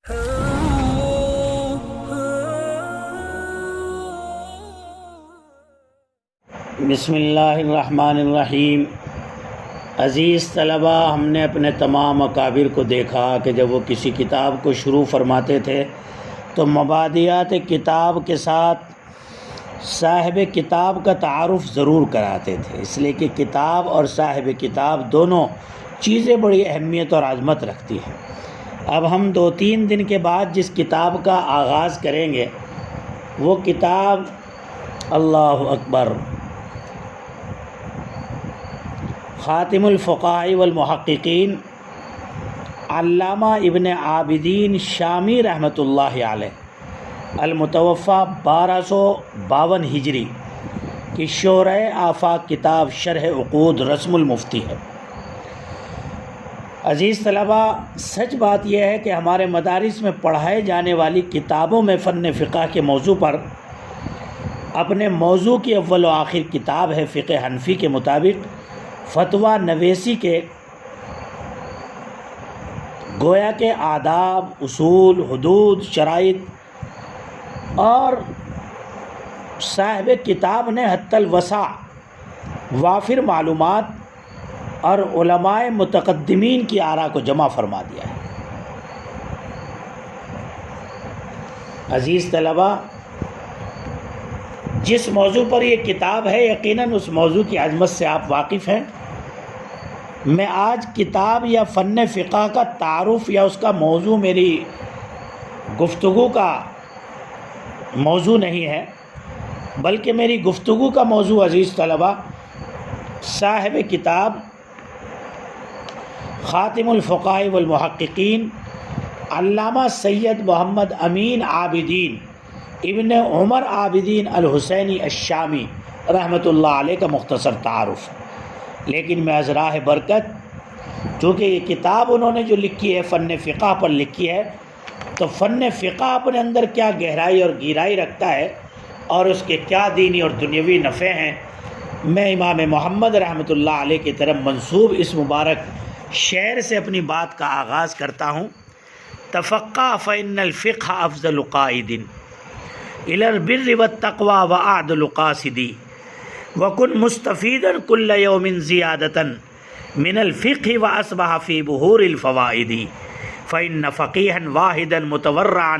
بسم اللہ الرحمن الرحیم۔ عزیز طلبہ، ہم نے اپنے تمام اکابر کو دیکھا کہ جب وہ کسی کتاب کو شروع فرماتے تھے تو مبادیات کتاب کے ساتھ صاحب کتاب کا تعارف ضرور کراتے تھے، اس لیے کہ کتاب اور صاحب کتاب دونوں چیزیں بڑی اہمیت اور عظمت رکھتی ہیں۔ اب ہم 2-3 دن کے بعد جس کتاب کا آغاز کریں گے وہ کتاب اللہ اکبر خاتم الفقہاء والمحققین علامہ ابن عابدین شامی رحمۃ اللہ علیہ المتوفی 1252 ہجری کی شورۂ آفاق کتاب شرح عقود رسم المفتی ہے۔ عزیز طلبہ، سچ بات یہ ہے کہ ہمارے مدارس میں پڑھائے جانے والی کتابوں میں فن فقہ کے موضوع پر اپنے موضوع کی اول و آخر کتاب ہے فقہ حنفی کے مطابق فتویٰ نویسی کے گویا کے آداب، اصول، حدود، شرائط، اور صاحب کتاب نے حتی الوسع وافر معلومات اور علماء متقدمین کی آراء کو جمع فرما دیا ہے۔ عزیز طلبہ، جس موضوع پر یہ کتاب ہے یقیناً اس موضوع کی عظمت سے آپ واقف ہیں۔ میں آج کتاب یا فن فقہ کا تعارف یا اس کا موضوع میری گفتگو کا موضوع نہیں ہے، بلکہ میری گفتگو کا موضوع عزیز طلبہ صاحب کتاب خاتم الفقہاء والمحققین علامہ سید محمد امین عابدین ابن عمر عابدین الحسینی الشامی رحمۃ اللہ علیہ کا مختصر تعارف۔ لیکن میں از راہ برکت، چونکہ یہ کتاب انہوں نے جو لکھی ہے فن فقہ پر لکھی ہے، تو فن فقہ اپنے اندر کیا گہرائی اور گہرائی رکھتا ہے اور اس کے کیا دینی اور دنیاوی نفع ہیں، میں امام محمد رحمۃ اللہ علیہ کی طرف منسوب اس مبارک شعر سے اپنی بات کا آغاز کرتا ہوں۔ تفقہ فإن الفقہ افضل قائد الی البر والتقوی واعدل قاصدی وکن مستفیدا کل یوم زیادۃ من الفقہ واصبح فی بحور الفوائد فإن فقیہا واحدا متورعا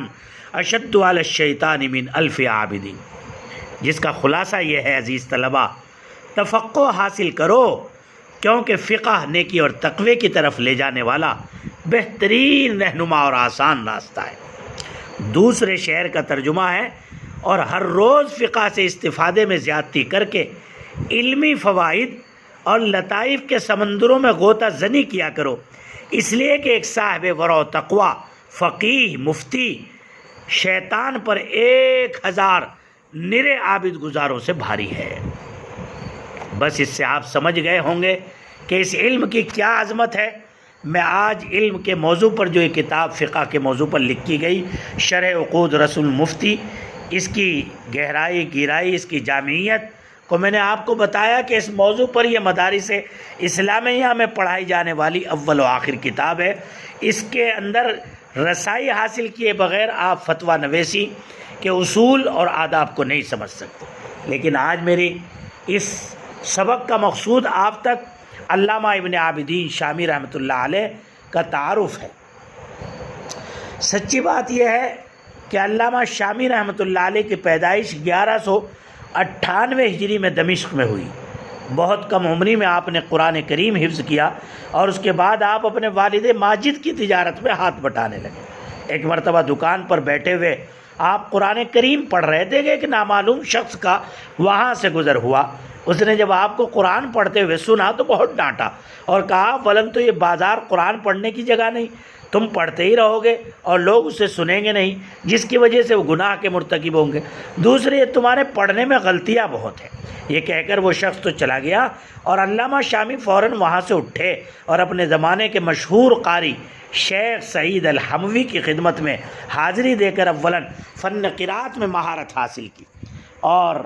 اشد علی الشیطان من الف عابد۔ جس کا خلاصہ یہ ہے عزیز طلبہ، تفقہ حاصل کرو کیونکہ فقہ نیکی اور تقوی کی طرف لے جانے والا بہترین رہنما اور آسان راستہ ہے۔ دوسرے شعر کا ترجمہ ہے، اور ہر روز فقہ سے استفادے میں زیادتی کر کے علمی فوائد اور لطائف کے سمندروں میں غوطہ زنی کیا کرو، اس لیے کہ ایک صاحب ورع و تقوی فقیہ مفتی شیطان پر 1000 نرے عابد گزاروں سے بھاری ہے۔ بس اس سے آپ سمجھ گئے ہوں گے کہ اس علم کی کیا عظمت ہے۔ میں آج علم کے موضوع پر جو یہ کتاب فقہ کے موضوع پر لکھی گئی شرح عقود رسم المفتی، اس کی گہرائی گہرائی، اس کی جامعیت کو میں نے آپ کو بتایا کہ اس موضوع پر یہ مدارس اسلامیہ میں پڑھائی جانے والی اول و آخر کتاب ہے۔ اس کے اندر رسائی حاصل کیے بغیر آپ فتویٰ نویسی کے اصول اور آداب کو نہیں سمجھ سکتے۔ لیکن آج میری اس سبق کا مقصود آپ تک علامہ ابن عابدین شامی رحمۃ اللہ علیہ کا تعارف ہے۔ سچی بات یہ ہے کہ علامہ شامی رحمۃ اللہ علیہ کی پیدائش 1198 ہجری میں دمشق میں ہوئی۔ بہت کم عمری میں آپ نے قرآن کریم حفظ کیا اور اس کے بعد آپ اپنے والد ماجد کی تجارت میں ہاتھ بٹانے لگے۔ ایک مرتبہ دکان پر بیٹھے ہوئے آپ قرآن کریم پڑھ رہے تھے کہ ایک نامعلوم شخص کا وہاں سے گزر ہوا۔ اس نے جب آپ کو قرآن پڑھتے ہوئے سنا تو بہت ڈانٹا اور کہا، فلن تو یہ بازار قرآن پڑھنے کی جگہ نہیں، تم پڑھتے ہی رہو گے اور لوگ اسے سنیں گے نہیں، جس کی وجہ سے وہ گناہ کے مرتکب ہوں گے۔ دوسرے، تمہارے پڑھنے میں غلطیاں بہت ہیں۔ یہ کہہ کر وہ شخص تو چلا گیا اور علامہ شامی فوراً وہاں سے اٹھے اور اپنے زمانے کے مشہور قاری شیخ سعید الحموی کی خدمت میں حاضری دے کر اولاً فن قرات میں مہارت حاصل کی، اور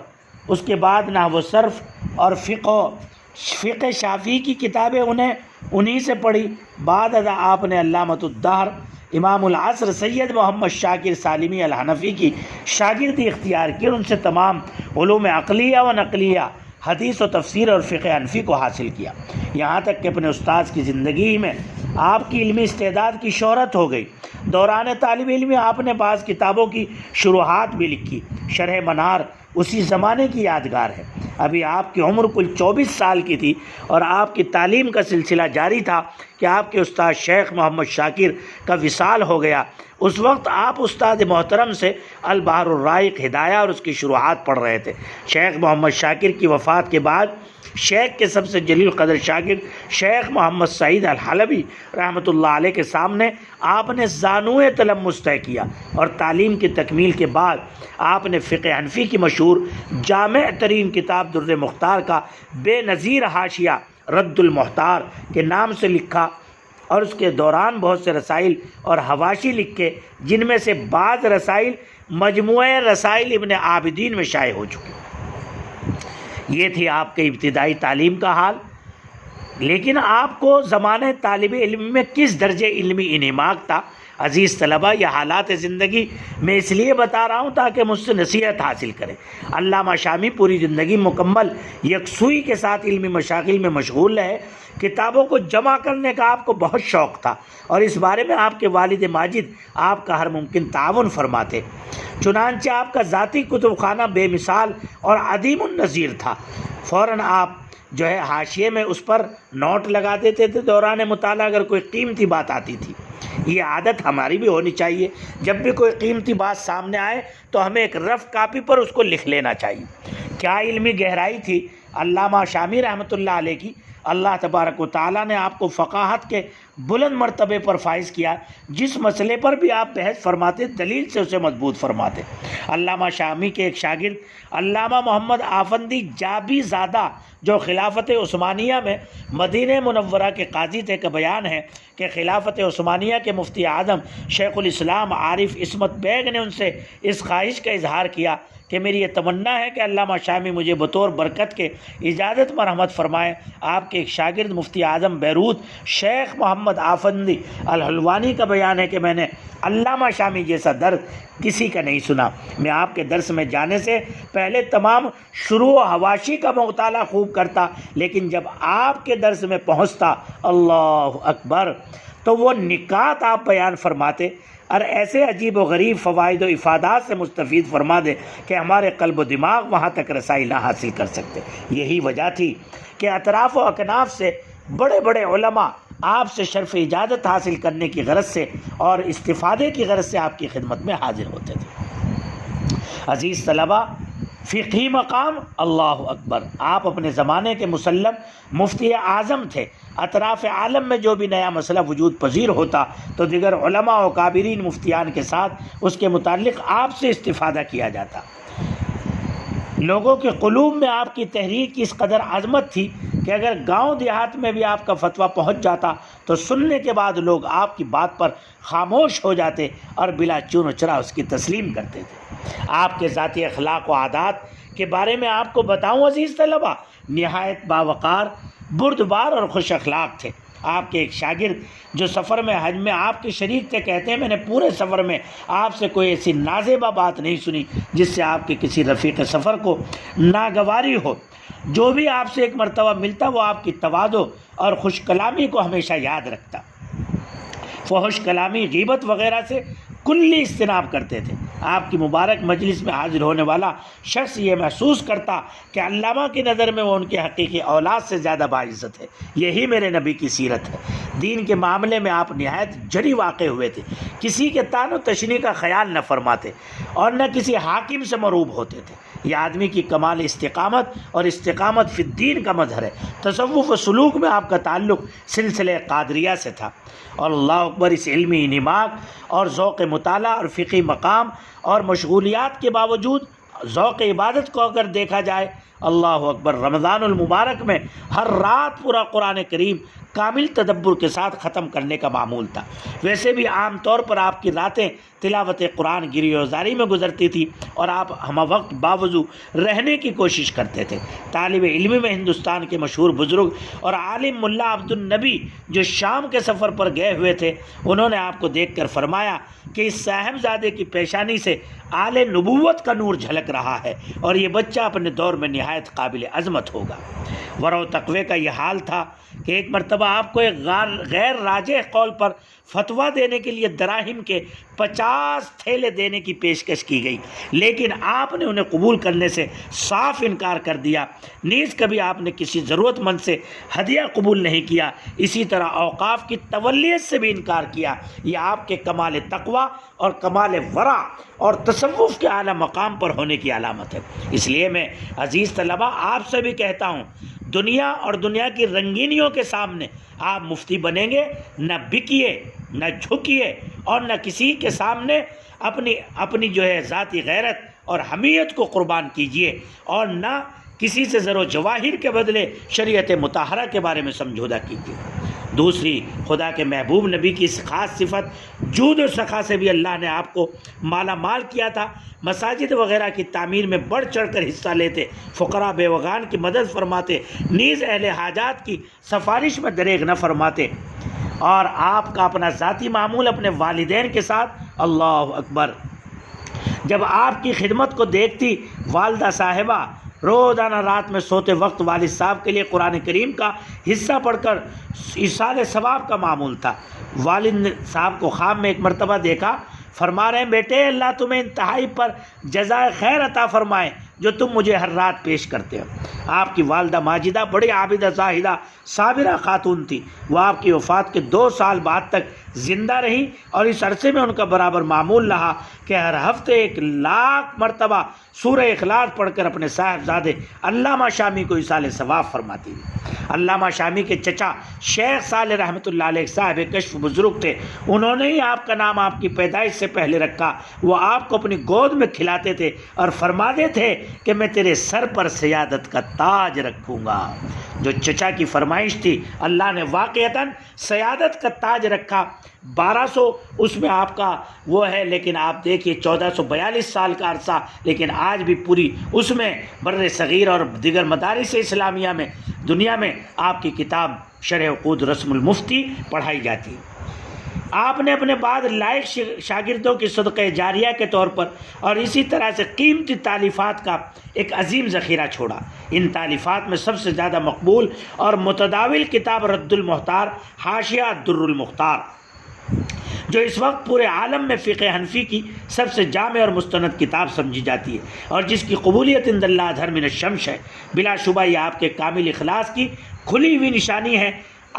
اس کے بعد نحو و صرف اور فقہ شافعی کی کتابیں انہیں انہی سے پڑھی۔ بعد ازاں آپ نے علامۃ الدہر امام العصر سید محمد شاکر سالمی الحنفی کی شاگردی اختیار کی اور ان سے تمام علوم عقلیہ و نقلیہ، حدیث و تفسیر اور فقہ حنفی کو حاصل کیا، یہاں تک کہ اپنے استاذ کی زندگی میں آپ کی علمی استعداد کی شہرت ہو گئی۔ دوران طالب علمی آپ نے بعض کتابوں کی شروحات بھی لکھی۔ شرح منار اسی زمانے کی یادگار ہے۔ ابھی آپ کی عمر کل 24 سال کی تھی اور آپ کی تعلیم کا سلسلہ جاری تھا کہ آپ کے استاد شیخ محمد شاکر کا وصال ہو گیا۔ اس وقت آپ استاد محترم سے البحر الرائق ہدایہ اور اس کی شروحات پڑھ رہے تھے۔ شیخ محمد شاکر کی وفات کے بعد شیخ کے سب سے جلیل قدر شاگرد شیخ محمد سعید الحلبی رحمۃ اللہ علیہ کے سامنے آپ نے زانوئے تلمس طے کیا اور تعلیم کی تکمیل کے بعد آپ نے فقہ حنفی کی مشہور جامع ترین کتاب در مختار کا بے نظیر حاشیہ رد المحتار کے نام سے لکھا اور اس کے دوران بہت سے رسائل اور حواشی لکھے، جن میں سے بعض رسائل مجموعہ رسائل ابن عابدین میں شائع ہو چکے۔ یہ تھی آپ کے ابتدائی تعلیم کا حال، لیکن آپ کو زمانہ طالب علم میں کس درجے علمی انہماک تھا؟ عزیز طلبہ، یہ حالات زندگی میں اس لیے بتا رہا ہوں تاکہ مجھ سے نصیحت حاصل کریں۔ علامہ شامی پوری زندگی مکمل یکسوئی کے ساتھ علمی مشاغل میں مشغول رہے۔ کتابوں کو جمع کرنے کا آپ کو بہت شوق تھا اور اس بارے میں آپ کے والد ماجد آپ کا ہر ممکن تعاون فرماتے۔ چنانچہ آپ کا ذاتی کتب خانہ بے مثال اور عدیم النظیر تھا۔ فوراً آپ حاشیے میں اس پر نوٹ لگا دیتے تھے دوران مطالعہ اگر کوئی قیمتی بات آتی تھی۔ یہ عادت ہماری بھی ہونی چاہیے، جب بھی کوئی قیمتی بات سامنے آئے تو ہمیں ایک رف کاپی پر اس کو لکھ لینا چاہیے۔ کیا علمی گہرائی تھی علامہ شامی رحمۃ اللہ علیہ کی! اللہ تبارک و تعالیٰ نے آپ کو فقاہت کے بلند مرتبے پر فائز کیا۔ جس مسئلے پر بھی آپ بحث فرماتے دلیل سے اسے مضبوط فرماتے۔ علامہ شامی کے ایک شاگرد علامہ محمد آفندی جابی زادہ جو خلافت عثمانیہ میں مدینہ منورہ کے قاضی تھے کا بیان ہے کہ خلافت عثمانیہ کے مفتی اعظم شیخ الاسلام عارف عصمت بیگ نے ان سے اس خواہش کا اظہار کیا کہ میری یہ تمنا ہے کہ علامہ شامی مجھے بطور برکت کے اجازت مرحمت فرمائیں۔ آپ کے ایک شاگرد مفتی اعظم بیروت شیخ محمد آفندی الحلوانی کا بیان ہے کہ میں نے علامہ شامی جیسا درس کسی کا نہیں سنا۔ میں آپ کے درس میں جانے سے پہلے تمام شروع و حواشی کا مطالعہ خوب کرتا، لیکن جب آپ کے درس میں پہنچتا اللہ اکبر تو وہ نکات آپ بیان فرماتے اور ایسے عجیب و غریب فوائد و افادات سے مستفید فرما دے کہ ہمارے قلب و دماغ وہاں تک رسائی نہ حاصل کر سکتے۔ یہی وجہ تھی کہ اطراف و اکناف سے بڑے بڑے علماء آپ سے شرف اجازت حاصل کرنے کی غرض سے اور استفادے کی غرض سے آپ کی خدمت میں حاضر ہوتے تھے۔ عزیز طلبہ، فقہی مقام اللہ اکبر، آپ اپنے زمانے کے مسلم مفتی اعظم تھے۔ اطراف عالم میں جو بھی نیا مسئلہ وجود پذیر ہوتا تو دیگر علماء و کابرین مفتیان کے ساتھ اس کے متعلق آپ سے استفادہ کیا جاتا۔ لوگوں کے قلوب میں آپ کی تحریک کی اس قدر عظمت تھی کہ اگر گاؤں دیہات میں بھی آپ کا فتویٰ پہنچ جاتا تو سننے کے بعد لوگ آپ کی بات پر خاموش ہو جاتے اور بلا چون و چرا اس کی تسلیم کرتے تھے۔ آپ کے ذاتی اخلاق و عادات کے بارے میں آپ کو بتاؤں عزیز طلبہ، نہایت باوقار، بردبار اور خوش اخلاق تھے۔ آپ کے ایک شاگرد جو سفر میں حج میں آپ کے شریک تھے کہتے ہیں میں نے پورے سفر میں آپ سے کوئی ایسی نازیبہ بات نہیں سنی جس سے آپ کے کسی رفیق سفر کو ناگواری ہو۔ جو بھی آپ سے ایک مرتبہ ملتا وہ آپ کی تواضع اور خوش کلامی کو ہمیشہ یاد رکھتا۔ فحش کلامی، غیبت وغیرہ سے کلی اجتناب کرتے تھے۔ آپ کی مبارک مجلس میں حاضر ہونے والا شخص یہ محسوس کرتا کہ علامہ کی نظر میں وہ ان کے حقیقی اولاد سے زیادہ باعزت ہے۔ یہی میرے نبی کی سیرت ہے۔ دین کے معاملے میں آپ نہایت جری واقع ہوئے تھے، کسی کے طعن و تشنیع کا خیال نہ فرماتے اور نہ کسی حاکم سے مروب ہوتے تھے۔ یہ آدمی کی کمال استقامت اور استقامت فی الدین کا مظہر ہے۔ تصوف و سلوک میں آپ کا تعلق سلسلہ قادریہ سے تھا اور اللہ اکبر، اس علمی انہماک اور ذوق مطالعہ اور فقہی مقام اور مشغولیات کے باوجود ذوق عبادت کو اگر دیکھا جائے اللہ اکبر، رمضان المبارک میں ہر رات پورا قرآن کریم کامل تدبر کے ساتھ ختم کرنے کا معمول تھا۔ ویسے بھی عام طور پر آپ کی راتیں تلاوت قرآن گری و زاری میں گزرتی تھی اور آپ ہم وقت باوضو رہنے کی کوشش کرتے تھے۔ طالب علم میں ہندوستان کے مشہور بزرگ اور عالم ملا عبد النبی جو شام کے سفر پر گئے ہوئے تھے، انہوں نے آپ کو دیکھ کر فرمایا کہ اس صاحبزادے کی پیشانی سے آل نبوت کا نور جھلک رہا ہے اور یہ بچہ اپنے دور میں نہایت قابل عظمت ہوگا۔ ورع و تقوی کا یہ حال تھا کہ ایک مرتبہ آپ کو ایک غیر راجح قول پر فتویٰ دینے کے لیے دراہم کے 50 تھیلے دینے کی پیشکش کی گئی، لیکن آپ نے انہیں قبول کرنے سے صاف انکار کر دیا۔ نیز کبھی آپ نے کسی ضرورت مند سے ہدیہ قبول نہیں کیا، اسی طرح اوقاف کی تولیت سے بھی انکار کیا۔ یہ آپ کے کمال تقوی اور کمال ورع اور تصوف کے اعلیٰ مقام پر ہونے کی علامت ہے۔ اس لیے میں عزیز طلبہ آپ سے بھی کہتا ہوں، دنیا اور دنیا کی رنگینیوں کے سامنے آپ مفتی بنیں گے، نہ بکیے، نہ جھکیے اور نہ کسی کے سامنے اپنی جو ہے ذاتی غیرت اور حمیت کو قربان کیجیے اور نہ کسی سے زر و جواہر کے بدلے شریعت مطہرہ کے بارے میں سمجھوتہ کیجیے۔ دوسری، خدا کے محبوب نبی کی اس خاص صفت جود و سخا سے بھی اللہ نے آپ کو مالا مال کیا تھا۔ مساجد وغیرہ کی تعمیر میں بڑھ چڑھ کر حصہ لیتے، فقراء بیوگان کی مدد فرماتے، نیز اہل حاجات کی سفارش میں دریغ نہ فرماتے، اور آپ کا اپنا ذاتی معمول اپنے والدین کے ساتھ، اللہ اکبر، جب آپ کی خدمت کو دیکھتی والدہ صاحبہ روزانہ رات میں سوتے وقت والد صاحب کے لیے قرآن کریم کا حصہ پڑھ کر ایصال ثواب کا معمول تھا۔ والد صاحب کو خواب میں ایک مرتبہ دیکھا، فرما رہے ہیں بیٹے اللہ تمہیں انتہائی پر جزائے خیر عطا فرمائے جو تم مجھے ہر رات پیش کرتے ہو۔ آپ کی والدہ ماجدہ بڑی عابدہ زاہدہ صابرہ خاتون تھی۔ وہ آپ کی وفات کے 2 سال بعد تک زندہ رہی اور اس عرصے میں ان کا برابر معمول رہا کہ ہر ہفتے 1,00,000 مرتبہ سورہ اخلاص پڑھ کر اپنے صاحبزادے علامہ شامی کو ایصال ثواب فرماتی تھی۔ علامہ شامی کے چچا شیخ صالح رحمۃ اللہ علیہ صاحب کشف بزرگ تھے، انہوں نے ہی آپ کا نام آپ کی پیدائش سے پہلے رکھا۔ وہ آپ کو اپنی گود میں کھلاتے تھے اور فرماتے تھے کہ میں تیرے سر پر سیادت کا تاج رکھوں گا۔ جو چچا کی فرمائش تھی اللہ نے واقعتاً سیادت کا تاج رکھا۔ 1200 اس میں آپ کا وہ ہے، لیکن آپ دیکھیے 1442 سال کا عرصہ، لیکن آج بھی پوری اس میں بر صغیر اور دیگر مدارس اسلامیہ میں دنیا میں آپ کی کتاب شرح عقود رسم المفتی پڑھائی جاتی ہے۔ آپ نے اپنے بعد لائق شاگردوں کی صدقہ جاریہ کے طور پر اور اسی طرح سے قیمتی تالیفات کا ایک عظیم ذخیرہ چھوڑا۔ ان تالیفات میں سب سے زیادہ مقبول اور متداول کتاب رد المحتار حاشیہ الدر المختار، جو اس وقت پورے عالم میں فقہ حنفی کی سب سے جامع اور مستند کتاب سمجھی جاتی ہے اور جس کی قبولیت عند اللہ اظہر من الشمس ہے۔ بلا شبہ یہ آپ کے کامل اخلاص کی کھلی ہوئی نشانی ہے۔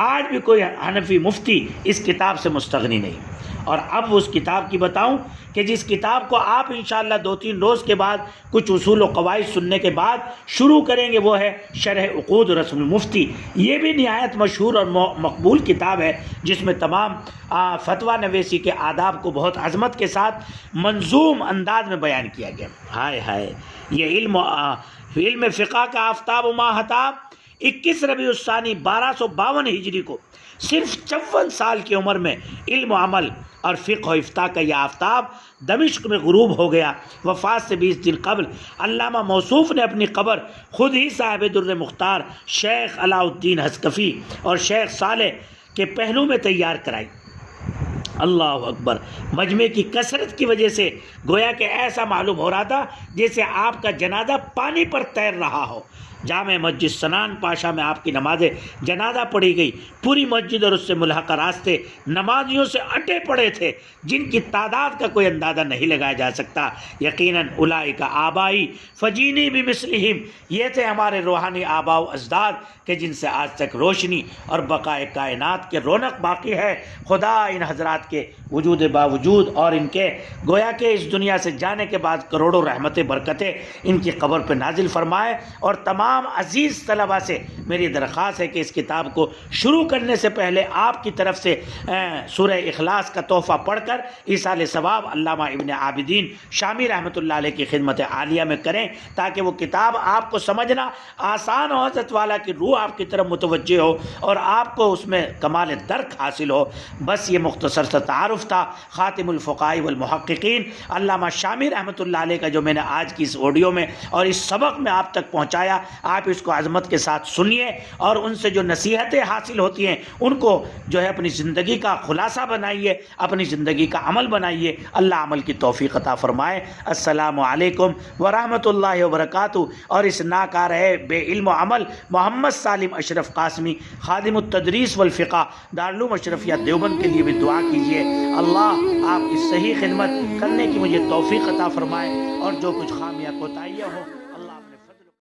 آج بھی کوئی حنفی مفتی اس کتاب سے مستغنی نہیں۔ اور اب اس کتاب کی بتاؤں کہ جس کتاب کو آپ انشاءاللہ 2-3 روز کے بعد کچھ اصول و قواعد سننے کے بعد شروع کریں گے، وہ ہے شرح عقود رسم المفتی۔ یہ بھی نہایت مشہور اور مقبول کتاب ہے جس میں تمام فتویٰ نویسی کے آداب کو بہت عظمت کے ساتھ منظوم انداز میں بیان کیا گیا۔ ہائے ہائے، یہ علم فقہ کا آفتاب و ماہتاب 21 ربیع الثانی 1252 ہجری کو صرف 54 سال کی عمر میں علم و عمل اور فقہ و افتاء کا یہ آفتاب دمشق میں غروب ہو گیا۔ وفات سے 20 دن قبل علامہ موصوف نے اپنی قبر خود ہی صاحب در مختار شیخ علاء الدین حسکفی اور شیخ صالح کے پہلو میں تیار کرائی۔ اللہ اکبر، مجمع کی کثرت کی وجہ سے گویا کہ ایسا معلوم ہو رہا تھا جیسے آپ کا جنازہ پانی پر تیر رہا ہو۔ جامع مسجد سنان پاشا میں آپ کی نماز جنازہ پڑھی گئی۔ پوری مسجد اور اس سے ملحقہ راستے نمازیوں سے اٹے پڑے تھے جن کی تعداد کا کوئی اندازہ نہیں لگایا جا سکتا۔ یقیناً اولئک آبائی فجینی بمثلہم، یہ تھے ہمارے روحانی آبا و اجداد کہ جن سے آج تک روشنی اور بقائے کائنات کے رونق باقی ہے۔ خدا ان حضرات کے وجود باوجود اور ان کے گویا کہ اس دنیا سے جانے کے بعد کروڑوں رحمتیں برکتیں ان کی قبر پہ نازل فرمائے اور تمام تمام عزیز طلبہ سے میری درخواست ہے کہ اس کتاب کو شروع کرنے سے پہلے آپ کی طرف سے سورہ اخلاص کا تحفہ پڑھ کر ایصال ثواب علامہ ابن عابدین شامی رحمۃ اللہ علیہ کی خدمت عالیہ میں کریں، تاکہ وہ کتاب آپ کو سمجھنا آسان ہو، حضرت والا کی روح آپ کی طرف متوجہ ہو اور آپ کو اس میں کمال درک حاصل ہو۔ بس یہ مختصر سا تعارف تھا خاتم الفقہاء والمحققین علامہ شامی رحمۃ اللہ علیہ کا، جو میں نے آج کی اس آڈیو میں اور اس سبق میں آپ تک پہنچایا۔ آپ اس کو عظمت کے ساتھ سنیے اور ان سے جو نصیحتیں حاصل ہوتی ہیں ان کو جو ہے اپنی زندگی کا خلاصہ بنائیے، اپنی زندگی کا عمل بنائیے۔ اللہ عمل کی توفیق عطا فرمائے۔ السلام علیکم ورحمۃ اللہ وبرکاتہ۔ اور اس ناکار ہے بے علم و عمل محمد سالم اشرف قاسمی خادم التدریس والفقہ دارالعلوم اشرفیہ دیوبند کے لیے بھی دعا کیجیے۔ اللہ آپ کی صحیح خدمت کرنے کی مجھے توفیق عطا فرمائے اور جو کچھ خامیاں کوتاہیاں ہوں